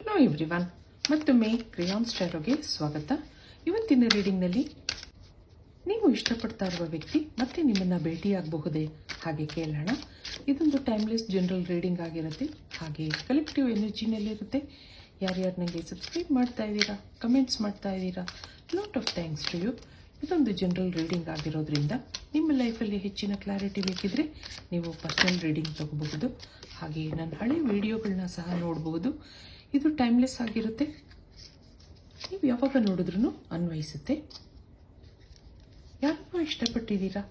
Hello everyone, ಮತ್ತೊಮ್ಮೆ crayons ಟ್ಯಾರೋಗೆ ಸ್ವಾಗತ. ಇವತ್ತಿನ ರೀಡಿಂಗ್ನಲ್ಲಿ ನೀವು ಇಷ್ಟಪಡ್ತಾ ಇರುವ ವ್ಯಕ್ತಿ ಮತ್ತೆ ನಿಮ್ಮನ್ನು ಭೇಟಿಯಾಗಬಹುದೇ ಹಾಗೆ ಕೇಳೋಣ. ಇದೊಂದು ಟೈಮ್ಲೆಸ್ ಜನರಲ್ ರೀಡಿಂಗ್ ಆಗಿರುತ್ತೆ, ಹಾಗೆ ಕಲೆಕ್ಟಿವ್ ಎನರ್ಜಿನಲ್ಲಿರುತ್ತೆ. ಯಾರ್ಯಾರು ನನಗೆ ಸಬ್ಸ್ಕ್ರೈಬ್ ಮಾಡ್ತಾ ಇದ್ದೀರಾ, ಕಮೆಂಟ್ಸ್ ಮಾಡ್ತಾ ಇದ್ದೀರಾ, lot of thanks to you. ಇದೊಂದು ಜನರಲ್ ರೀಡಿಂಗ್ ಆಗಿರೋದ್ರಿಂದ ನಿಮ್ಮ ಲೈಫಲ್ಲಿ ಹೆಚ್ಚಿನ ಕ್ಲಾರಿಟಿ ಬೇಕಿದ್ರೆ ನೀವು ಪರ್ಸನಲ್ ರೀಡಿಂಗ್ ತಗೋಬಹುದು. ಹಾಗೆ ನನ್ನ ಹಳೆ ವಿಡಿಯೋಗಳನ್ನ ಸಹ ನೋಡಬಹುದು. ಇದು ಟೈಮ್ಲೆಸ್ ಆಗಿರುತ್ತೆ, ನೀವು ಯಾವಾಗ ನೋಡಿದ್ರೂ ಅನ್ವಯಿಸುತ್ತೆ. ಯಾರನ್ನೋ ಇಷ್ಟಪಟ್ಟಿದ್ದೀರಾ,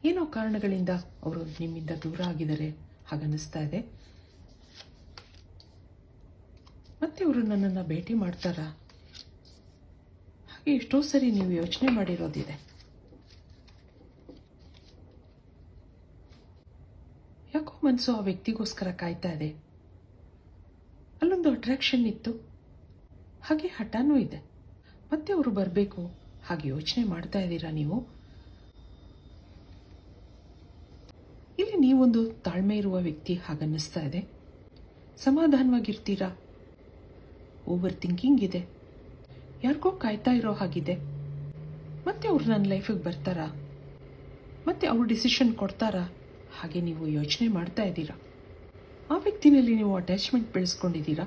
ಏನೋ ಕಾರಣಗಳಿಂದ ಅವರು ನಿಮ್ಮಿಂದ ದೂರ ಆಗಿದ್ದಾರೆ ಹಾಗನ್ನಿಸ್ತಾ ಇದೆ. ಮತ್ತೆ ಅವರು ನನ್ನನ್ನು ಭೇಟಿ ಮಾಡ್ತಾರಾ ಹಾಗೆ ಎಷ್ಟೋ ಸರಿ ನೀವು ಯೋಚನೆ ಮಾಡಿರೋದಿದೆ. ಯಾಕೋ ಮನಸ್ಸು ಆ ವ್ಯಕ್ತಿಗೋಸ್ಕರ ಕಾಯ್ತಾ ಇದೆ. ಅಲ್ಲೊಂದು ಅಟ್ರಾಕ್ಷನ್ ಇತ್ತು, ಹಾಗೆ ಹಠನೂ ಇದೆ. ಮತ್ತೆ ಅವರು ಬರಬೇಕು ಹಾಗೆ ಯೋಚನೆ ಮಾಡ್ತಾ ಇದ್ದೀರಾ ನೀವು. ಇಲ್ಲಿ ನೀವೊಂದು ತಾಳ್ಮೆ ಇರುವ ವ್ಯಕ್ತಿ ಹಾಗನ್ನಿಸ್ತಾ ಇದೆ. ಸಮಾಧಾನವಾಗಿರ್ತೀರಾ. ಓವರ್ ಥಿಂಕಿಂಗ್ ಇದೆ, ಯಾರಿಗೋ ಕಾಯ್ತಾ ಇರೋ ಹಾಗಿದೆ. ಮತ್ತೆ ಅವ್ರು ನನ್ನ ಲೈಫಿಗೆ ಬರ್ತಾರಾ, ಮತ್ತೆ ಅವ್ರು ಡಿಸಿಷನ್ ಕೊಡ್ತಾರಾ ಹಾಗೆ ನೀವು ಯೋಚನೆ ಮಾಡ್ತಾ ಇದ್ದೀರಾ. ಆ ವ್ಯಕ್ತಿನಲ್ಲಿ ನೀವು ಅಟ್ಯಾಚ್ಮೆಂಟ್ ಬೆಳೆಸ್ಕೊಂಡಿದ್ದೀರಾ.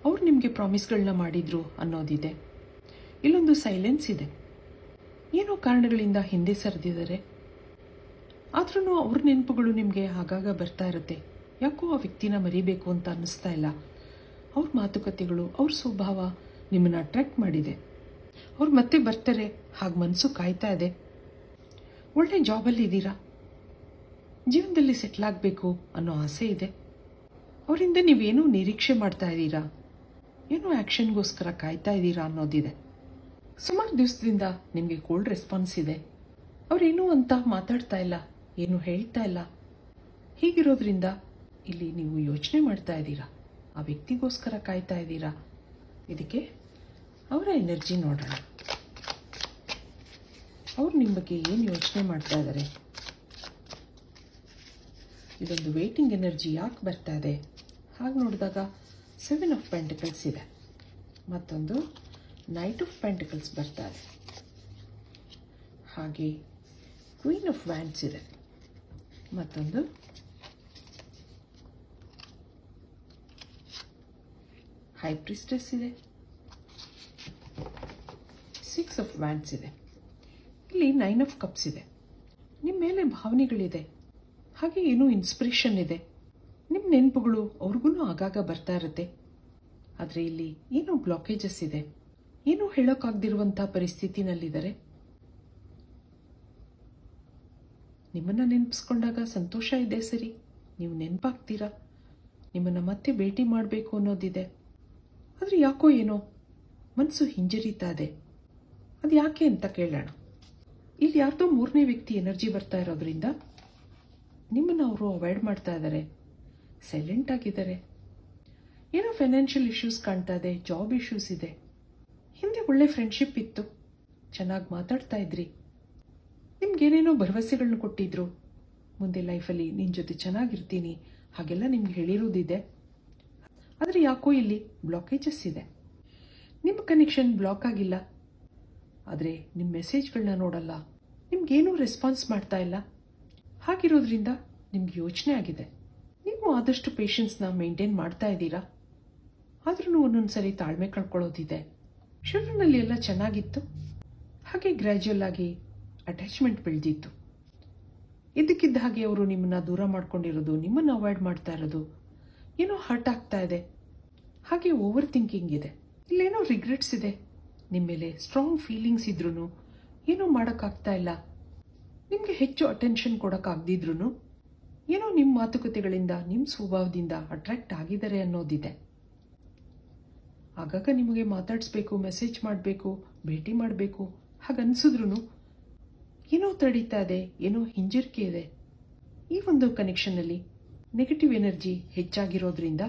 ಅವ್ರು ನಿಮಗೆ ಪ್ರಾಮಿಸ್ಗಳನ್ನ ಮಾಡಿದ್ರು ಅನ್ನೋದಿದೆ. ಇಲ್ಲೊಂದು ಸೈಲೆನ್ಸ್ ಇದೆ, ಏನೋ ಕಾರಣಗಳಿಂದ ಹಿಂದೆ ಸರಿದಿದ್ದಾರೆ. ಆದ್ರೂ ಅವ್ರ ನೆನಪುಗಳು ನಿಮಗೆ ಆಗಾಗ ಬರ್ತಾ ಇರುತ್ತೆ. ಯಾಕೋ ಆ ವ್ಯಕ್ತಿನ ಮರಿಬೇಕು ಅಂತ ಅನ್ನಿಸ್ತಾ ಇಲ್ಲ. ಅವ್ರ ಮಾತುಕತೆಗಳು, ಅವ್ರ ಸ್ವಭಾವ ನಿಮ್ಮನ್ನು ಅಟ್ರಾಕ್ಟ್ ಮಾಡಿದೆ. ಅವ್ರು ಮತ್ತೆ ಬರ್ತಾರೆ ಹಾಗೆ ಮನಸ್ಸು ಕಾಯ್ತಾ ಇದೆ. ಒಳ್ಳೆ ಜಾಬಲ್ಲಿ ಇದ್ದೀರಾ, ಜೀವನದಲ್ಲಿ ಸೆಟ್ಲ್ ಆಗಬೇಕು ಅನ್ನೋ ಆಸೆ ಇದೆ. ಅವರಿಂದ ನೀವೇನೋ ನಿರೀಕ್ಷೆ ಮಾಡ್ತಾ ಇದ್ದೀರಾ, ಏನೋ ಆ್ಯಕ್ಷನ್ಗೋಸ್ಕರ ಕಾಯ್ತಾ ಇದ್ದೀರಾ ಅನ್ನೋದಿದೆ. ಸುಮಾರು ದಿವಸದಿಂದ ನಿಮಗೆ ಕೋಲ್ಡ್ ರೆಸ್ಪಾನ್ಸ್ ಇದೆ. ಅವರೇನೂ ಅಂತ ಮಾತಾಡ್ತಾ ಇಲ್ಲ, ಏನು ಹೇಳ್ತಾ ಇಲ್ಲ. ಹೀಗಿರೋದ್ರಿಂದ ಇಲ್ಲಿ ನೀವು ಯೋಚನೆ ಮಾಡ್ತಾ ಇದ್ದೀರಾ, ಆ ವ್ಯಕ್ತಿಗೋಸ್ಕರ ಕಾಯ್ತಾ ಇದ್ದೀರಾ. ಇದಕ್ಕೆ ಅವರ ಎನರ್ಜಿ ನೋಡೋಣ. ಅವ್ರು ನಿಮ್ಮ ಬಗ್ಗೆ ಏನು ಯೋಚನೆ ಮಾಡ್ತಾ ಇದ್ದಾರೆ. ಇದೊಂದು ವೇಟಿಂಗ್ ಎನರ್ಜಿ ಯಾಕೆ ಬರ್ತಾ ಇದೆ ಹಾಗೆ ನೋಡಿದಾಗ 7 ಆಫ್ ಪೆಂಟಿಕಲ್ಸ್ ಇದೆ, ಮತ್ತೊಂದು ನೈಟ್ ಆಫ್ ಪೆಂಟಿಕಲ್ಸ್ ಬರ್ತಾ ಇದೆ, ಹಾಗೆ ಕ್ವೀನ್ ಆಫ್ ವ್ಯಾಂಡ್ಸ್ ಇದೆ, ಮತ್ತೊಂದು ಹೈ ಪ್ರಿಸ್ಟೆಸ್ ಇದೆ, 6 ಆಫ್ ವ್ಯಾಂಡ್ಸ್ ಇದೆ. ಇಲ್ಲಿ 9 ಆಫ್ ಕಪ್ಸ್ ಇದೆ. ನಿಮ್ಮ ಮೇಲೆ ಭಾವನೆಗಳಿದೆ, ಹಾಗೆ ಏನೋ ಇನ್ಸ್ಪಿರೇಷನ್ ಇದೆ. ನಿಮ್ಮ ನೆನಪುಗಳು ಅವ್ರಿಗೂ ಆಗಾಗ ಬರ್ತಾ ಇರುತ್ತೆ. ಆದರೆ ಇಲ್ಲಿ ಏನೋ ಬ್ಲಾಕೇಜಸ್ ಇದೆ, ಏನೋ ಹೇಳೋಕ್ಕಾಗದಿರುವಂಥ ಪರಿಸ್ಥಿತಿನಲ್ಲಿದ್ದಾರೆ. ನಿಮ್ಮನ್ನು ನೆನಪಿಸ್ಕೊಂಡಾಗ ಸಂತೋಷ ಇದೆ, ಸರಿ, ನೀವು ನೆನಪಾಗ್ತೀರಾ, ನಿಮ್ಮನ್ನು ಮತ್ತೆ ಭೇಟಿ ಮಾಡಬೇಕು ಅನ್ನೋದಿದೆ. ಆದರೆ ಯಾಕೋ ಏನೋ ಮನಸ್ಸು ಹಿಂಜರಿತಾ ಇದೆ. ಅದು ಯಾಕೆ ಅಂತ ಕೇಳೋಣ. ಇಲ್ಲಿ ಯಾರ್ದೋ ಮೂರನೇ ವ್ಯಕ್ತಿ ಎನರ್ಜಿ ಬರ್ತಾ ಇರೋದ್ರಿಂದ ನಿಮ್ಮನ್ನು ಅವರು ಅವಾಯ್ಡ್ ಮಾಡ್ತಾ ಇದ್ದಾರೆ, ಸೈಲೆಂಟ್ ಆಗಿದ್ದಾರೆ. ಏನೋ ಫೈನಾನ್ಷಿಯಲ್ ಇಶ್ಯೂಸ್ ಕಾಣ್ತಾ ಇದೆ, ಜಾಬ್ ಇಶ್ಯೂಸ್ ಇದೆ. ಹಿಂದೆ ಒಳ್ಳೆ ಫ್ರೆಂಡ್ಶಿಪ್ ಇತ್ತು, ಚೆನ್ನಾಗಿ ಮಾತಾಡ್ತಾ ಇದ್ರಿ, ನಿಮ್ಗೇನೇನೋ ಭರವಸೆಗಳನ್ನ ಕೊಟ್ಟಿದ್ರು. ಮುಂದೆ ಲೈಫಲ್ಲಿ ನಿನ್ನ ಜೊತೆ ಚೆನ್ನಾಗಿರ್ತೀನಿ ಹಾಗೆಲ್ಲ ನಿಮ್ಗೆ ಹೇಳಿರೋದಿದೆ. ಆದರೆ ಯಾಕೋ ಇಲ್ಲಿ ಬ್ಲಾಕೇಜಸ್ ಇದೆ. ನಿಮ್ಮ ಕನೆಕ್ಷನ್ ಬ್ಲಾಕ್ ಆಗಿಲ್ಲ, ಆದರೆ ನಿಮ್ಮ ಮೆಸೇಜ್ಗಳನ್ನ ನೋಡಲ್ಲ, ನಿಮ್ಗೇನೂ ರೆಸ್ಪಾನ್ಸ್ ಮಾಡ್ತಾ ಇಲ್ಲ. ಹಾಗಿರೋದ್ರಿಂದ ನಿಮ್ಗೆ ಯೋಚನೆ ಆಗಿದೆ. ನೀವು ಆದಷ್ಟು ಪೇಷನ್ಸ್ನ ಮೇಂಟೈನ್ ಮಾಡ್ತಾ ಇದ್ದೀರಾ, ಆದ್ರೂ ಒಂದೊಂದ್ಸರಿ ತಾಳ್ಮೆ ಕಳ್ಕೊಳ್ಳೋದಿದೆ. ಶುರುವಿನಲ್ಲಿ ಎಲ್ಲ ಚೆನ್ನಾಗಿತ್ತು, ಹಾಗೆ ಗ್ರ್ಯಾಜುಯಲ್ ಆಗಿ ಅಟ್ಯಾಚ್ಮೆಂಟ್ ಬೆಳೆದಿತ್ತು. ಇದ್ದಕ್ಕಿದ್ದ ಹಾಗೆ ಅವರು ನಿಮ್ಮನ್ನ ದೂರ ಮಾಡ್ಕೊಂಡಿರೋದು, ನಿಮ್ಮನ್ನು ಅವಾಯ್ಡ್ ಮಾಡ್ತಾ ಇರೋದು, ಏನೋ ಹರ್ಟ್ ಆಗ್ತಾ ಇದೆ. ಹಾಗೆ ಓವರ್ ಥಿಂಕಿಂಗ್ ಇದೆ. ಇಲ್ಲೇನೋ ರಿಗ್ರೆಟ್ಸ್ ಇದೆ. ನಿಮ್ಮ ಮೇಲೆ ಸ್ಟ್ರಾಂಗ್ ಫೀಲಿಂಗ್ಸ್ ಇದ್ರೂ ಏನೋ ಮಾಡೋಕ್ಕಾಗ್ತಾ ಇಲ್ಲ. ನಿಮಗೆ ಹೆಚ್ಚು ಅಟೆನ್ಷನ್ ಕೊಡೋಕ್ಕಾಗದಿದ್ರೂ ಏನೋ ನಿಮ್ಮ ಮಾತುಕತೆಗಳಿಂದ, ನಿಮ್ಮ ಸ್ವಭಾವದಿಂದ ಅಟ್ರಾಕ್ಟ್ ಆಗಿದ್ದಾರೆ ಅನ್ನೋದಿದೆ. ಆಗಾಗ ನಿಮಗೆ ಮಾತಾಡಿಸ್ಬೇಕು, ಮೆಸೇಜ್ ಮಾಡಬೇಕು, ಭೇಟಿ ಮಾಡಬೇಕು ಹಾಗನ್ಸಿದ್ರೂ ಏನೋ ತಡೀತಾ ಇದೆ, ಏನೋ ಹಿಂಜರಿಕೆ ಇದೆ. ಈ ಒಂದು ಕನೆಕ್ಷನ್ನಲ್ಲಿ ನೆಗೆಟಿವ್ ಎನರ್ಜಿ ಹೆಚ್ಚಾಗಿರೋದ್ರಿಂದ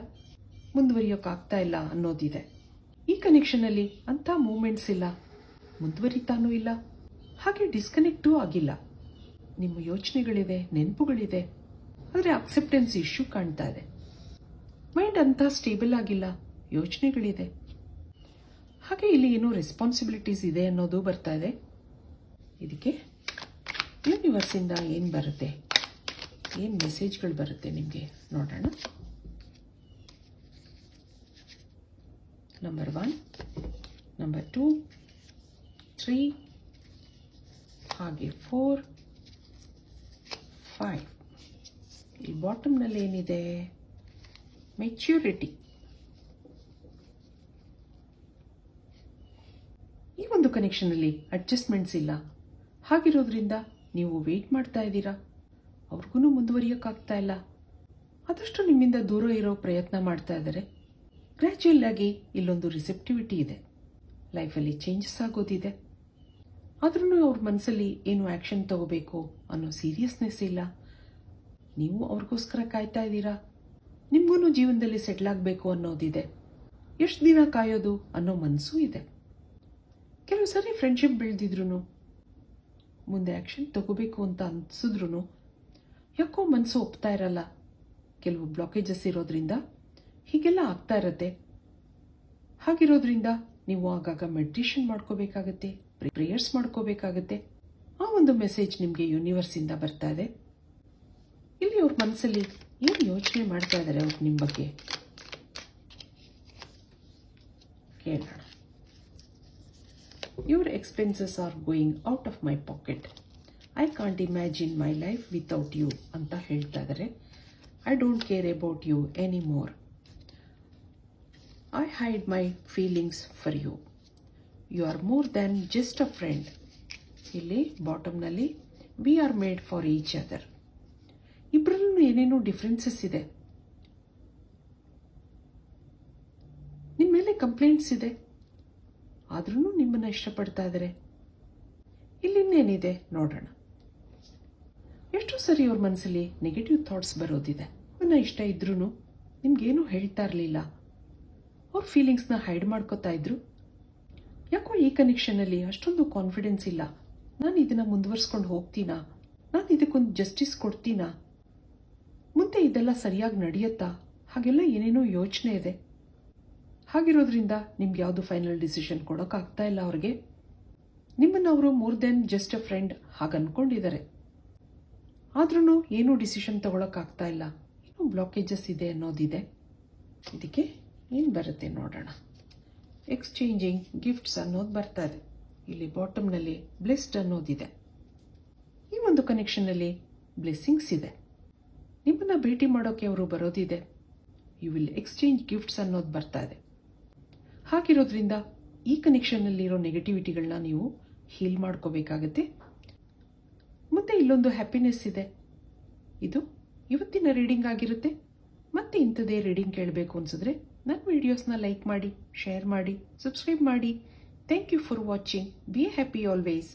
ಮುಂದುವರಿಯೋಕ್ಕಾಗ್ತಾ ಇಲ್ಲ ಅನ್ನೋದಿದೆ. ಈ ಕನೆಕ್ಷನ್ನಲ್ಲಿ ಅಂಥ ಮೂಮೆಂಟ್ಸ್ ಇಲ್ಲ, ಮುಂದುವರಿತಾನೂ ಇಲ್ಲ, ಹಾಗೆ ಡಿಸ್ಕನೆಕ್ಟೂ ಆಗಿಲ್ಲ. ನಿಮ್ಮ ಯೋಚನೆಗಳಿದೆ, ನೆನಪುಗಳಿದೆ, ಆದರೆ ಅಕ್ಸೆಪ್ಟೆನ್ಸ್ ಇಶ್ಯೂ ಕಾಣ್ತಾ ಇದೆ. ಮೈಂಡ್ ಅಂತ ಸ್ಟೇಬಲ್ ಆಗಿಲ್ಲ, ಯೋಚನೆಗಳಿದೆ. ಹಾಗೆ ಇಲ್ಲಿ ಏನೋ ರೆಸ್ಪಾನ್ಸಿಬಿಲಿಟೀಸ್ ಇದೆ ಅನ್ನೋದು ಬರ್ತಾ ಇದೆ. ಇದಕ್ಕೆ ಯೂನಿವರ್ಸಿಂದ ಏನು ಬರುತ್ತೆ, ಏನು ಮೆಸೇಜ್ಗಳು ಬರುತ್ತೆ ನಿಮಗೆ ನೋಡೋಣ. ನಂಬರ್ 1, ನಂಬರ್ 2, 3, ಹಾಗೆ 4, 5. ಈ ಬಾಟಮ್ನಲ್ಲಿ ಏನಿದೆ, ಮೆಚ್ಯೂರಿಟಿ. ಈ ಒಂದು ಕನೆಕ್ಷನಲ್ಲಿ ಅಡ್ಜಸ್ಟ್ಮೆಂಟ್ಸ್ ಇಲ್ಲ. ಹಾಗಿರೋದ್ರಿಂದ ನೀವು ವೇಟ್ ಮಾಡ್ತಾ ಇದ್ದೀರಾ, ಅವ್ರಿಗೂ ಮುಂದುವರಿಯೋಕ್ಕಾಗ್ತಾ ಇಲ್ಲ. ಆದಷ್ಟು ನಿಮ್ಮಿಂದ ದೂರ ಇರೋ ಪ್ರಯತ್ನ ಮಾಡ್ತಾ ಇದ್ದಾರೆ. ಗ್ರ್ಯಾಜುಯಲ್ ಆಗಿ ಇಲ್ಲೊಂದು ರಿಸೆಪ್ಟಿವಿಟಿ ಇದೆ, ಲೈಫಲ್ಲಿ ಚೇಂಜಸ್ ಆಗೋದಿದೆ. ಆದ್ರೂ ಅವ್ರ ಮನಸ್ಸಲ್ಲಿ ಏನು ಆ್ಯಕ್ಷನ್ ತಗೋಬೇಕು ಅನ್ನೋ ಸೀರಿಯಸ್ನೆಸ್ ಇಲ್ಲ. ನೀವು ಅವ್ರಿಗೋಸ್ಕರ ಕಾಯ್ತಾ ಇದ್ದೀರಾ, ನಿಮಗೂ ಜೀವನದಲ್ಲಿ ಸೆಟ್ಲ್ ಆಗಬೇಕು ಅನ್ನೋದಿದೆ. ಎಷ್ಟು ದಿನ ಕಾಯೋದು ಅನ್ನೋ ಮನಸ್ಸೂ ಇದೆ. ಕೆಲವು ಸರಿ ಫ್ರೆಂಡ್ಶಿಪ್ ಬೆಳೆದಿದ್ರು, ಮುಂದೆ ಆ್ಯಕ್ಷನ್ ತಗೋಬೇಕು ಅಂತ ಅನ್ಸಿದ್ರು ಯಾಕೋ ಮನಸ್ಸು ಒಪ್ತಾ ಇರಲ್ಲ. ಕೆಲವು ಬ್ಲಾಕೇಜಸ್ ಇರೋದ್ರಿಂದ ಹೀಗೆಲ್ಲ ಆಗ್ತಾ ಇರತ್ತೆ. ಹಾಗಿರೋದ್ರಿಂದ ನೀವು ಆಗಾಗ ಮೆಡಿಟೇಷನ್ ಮಾಡ್ಕೋಬೇಕಾಗತ್ತೆ, ಪ್ರೇಯರ್ಸ್ ಮಾಡ್ಕೋಬೇಕಾಗತ್ತೆ. ಆ ಒಂದು ಮೆಸೇಜ್ ನಿಮಗೆ ಯೂನಿವರ್ಸಿಂದ ಬರ್ತಾ ಇದೆ. ಇಲ್ಲಿ ಅವ್ರ ಮನಸ್ಸಲ್ಲಿ ಏನು ಯೋಚನೆ ಮಾಡ್ತಾ ಇದ್ದಾರೆ ಅವ್ರು ನಿಮ್ಮ ಬಗ್ಗೆ ಕೇಳೋಣ. Your expenses are going out of my pocket. I can't imagine my life without you ಅಂತ ಹೇಳ್ತಾ ಇದ್ದಾರೆ. I don't care about you anymore. I hide my feelings for you. You are more than just a friend. ಇಲ್ಲಿ ಬಾಟಮ್ನಲ್ಲಿ we are made for each other. ಇಬ್ಬರಲ್ಲೂ ಏನೇನೋ differences ಇದೆ. ನಿಮ್ಮ ಮೇಲೆ complaints ಇದೆ, ಆದ್ರೂ ನಿಮ್ಮನ್ನ ಇಷ್ಟಪಡ್ತಾ ಇದ್ದಾರೆ. ಇಲ್ಲಿನ್ನೇನಿದೆ ನೋಡೋಣ. ಎಷ್ಟೋ ಸರಿ ಅವ್ರ ಮನಸ್ಸಲ್ಲಿ ನೆಗೆಟಿವ್ ಥಾಟ್ಸ್ ಬರೋದಿದೆ. ಅವನ್ನ ಇಷ್ಟ ಇದ್ರೂ ನಿಮ್ಗೇನು ಹೇಳ್ತಾ ಇರಲಿಲ್ಲ, ಅವ್ರ ಫೀಲಿಂಗ್ಸ್ನ ಹೈಡ್ ಮಾಡ್ಕೋತಾ ಇದ್ರು. ಯಾಕೋ ಈ ಕನೆಕ್ಷನಲ್ಲಿ ಅಷ್ಟೊಂದು ಕಾನ್ಫಿಡೆನ್ಸ್ ಇಲ್ಲ. ನಾನು ಇದನ್ನ ಮುಂದುವರ್ಸ್ಕೊಂಡು ಹೋಗ್ತೀನಾ, ನಾನು ಇದಕ್ಕೊಂದು ಜಸ್ಟಿಸ್ ಕೊಡ್ತೀನಾ, ಮುಂದೆ ಇದೆಲ್ಲ ಸರಿಯಾಗಿ ನಡೆಯುತ್ತಾ, ಹಾಗೆಲ್ಲ ಏನೇನೋ ಯೋಚನೆ ಇದೆ. ಹಾಗಿರೋದ್ರಿಂದ ನಿಮ್ಗೆ ಯಾವುದು ಫೈನಲ್ ಡಿಸಿಷನ್ ಕೊಡೋಕ್ಕಾಗ್ತಾ ಇಲ್ಲ ಅವ್ರಿಗೆ. ನಿಮ್ಮನ್ನು ಅವರು more than just a friend ಹಾಗೆ ಅನ್ಕೊಂಡಿದ್ದಾರೆ. ಆದ್ರೂ ಏನೂ ಡಿಸಿಷನ್ ತಗೊಳಕ್ಕಾಗ್ತಾ ಇಲ್ಲ, ಏನೋ ಬ್ಲಾಕೇಜಸ್ ಇದೆ ಅನ್ನೋದಿದೆ. ಇದಕ್ಕೆ ಏನು ಬರುತ್ತೆ ನೋಡೋಣ. ಎಕ್ಸ್ಚೇಂಜಿಂಗ್ ಗಿಫ್ಟ್ಸ್ ಅನ್ನೋದು ಬರ್ತಾ ಇದೆ. ಇಲ್ಲಿ ಬಾಟಮ್ನಲ್ಲಿ ಬ್ಲೆಸ್ಡ್ ಅನ್ನೋದಿದೆ. ಈ ಒಂದು ಕನೆಕ್ಷನ್ನಲ್ಲಿ ಬ್ಲೆಸ್ಸಿಂಗ್ಸ್ ಇದೆ. ನಿಮ್ಮನ್ನ ಭೇಟಿ ಮಾಡೋಕೆ ಅವರು ಬರೋದಿದೆ. ಯು ವಿಲ್ ಎಕ್ಸ್ಚೇಂಜ್ ಗಿಫ್ಟ್ಸ್ ಅನ್ನೋದು ಬರ್ತಾ ಇದೆ. ಹಾಗಿರೋದ್ರಿಂದ ಈ ಕನೆಕ್ಷನ್ನಲ್ಲಿರೋ ನೆಗೆಟಿವಿಟಿಗಳನ್ನ ನೀವು ಹೀಲ್ ಮಾಡ್ಕೋಬೇಕಾಗತ್ತೆ. ಮತ್ತೆ ಇಲ್ಲೊಂದು ಹ್ಯಾಪಿನೆಸ್ ಇದೆ. ಇದು ಇವತ್ತಿನ ರೀಡಿಂಗ್ ಆಗಿರುತ್ತೆ. ಮತ್ತೆ ಇಂಥದೇ ರೀಡಿಂಗ್ ಕೇಳಬೇಕು ಅನ್ಸಿದ್ರೆ ನನ್ನ ವಿಡಿಯೋಸ್ನ ಲೈಕ್ ಮಾಡಿ, ಶೇರ್ ಮಾಡಿ, ಸಬ್ಸ್ಕ್ರೈಬ್ ಮಾಡಿ. Thank you for watching. Be happy always.